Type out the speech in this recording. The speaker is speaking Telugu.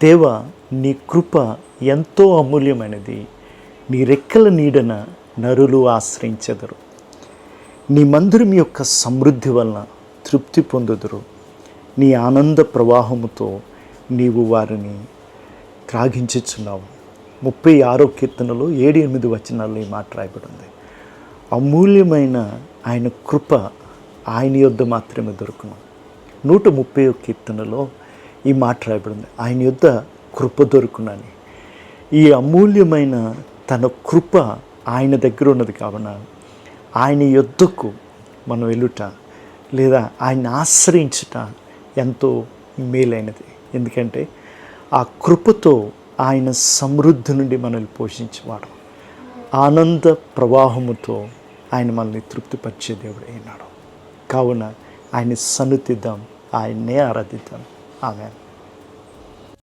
దేవా, నీ కృప ఎంతో అమూల్యమైనది. నీ రెక్కల నీడన నరులు ఆశ్రయించెదరు. నీ మందిరం యొక్క సమృద్ధి వలన తృప్తి పొందుదురు. నీ ఆనంద ప్రవాహముతో నీవు వారిని త్రాగించుచున్నావు. 36వ కీర్తనలో 7-8 వచనాల్లో ఈ మాట రాయబడి ఉంది. అమూల్యమైన ఆయన కృప ఆయన యొద్ద మాత్రమే దొరుకును. 130వ కీర్తనలో ఈ మాట రాయబడింది, ఆయన యొద్ద కృప దొరుకునని. ఈ అమూల్యమైన తన కృప ఆయన దగ్గర ఉన్నది కావున ఆయన యొద్దకు మనం వెళ్ళుట లేదా ఆయన ఆశ్రయించుట ఎంతో మేలైనది. ఎందుకంటే ఆ కృపతో ఆయన సమృద్ధి నుండి మనల్ని పోషించేవాడు. ఆనంద ప్రవాహముతో ఆయన మనల్ని తృప్తిపరిచే దేవుడు అయినాడు. కావున ఆయన సన్నిధిద్దాం, ఆయన్నే ఆరాధిద్దాం. ఆమేన్.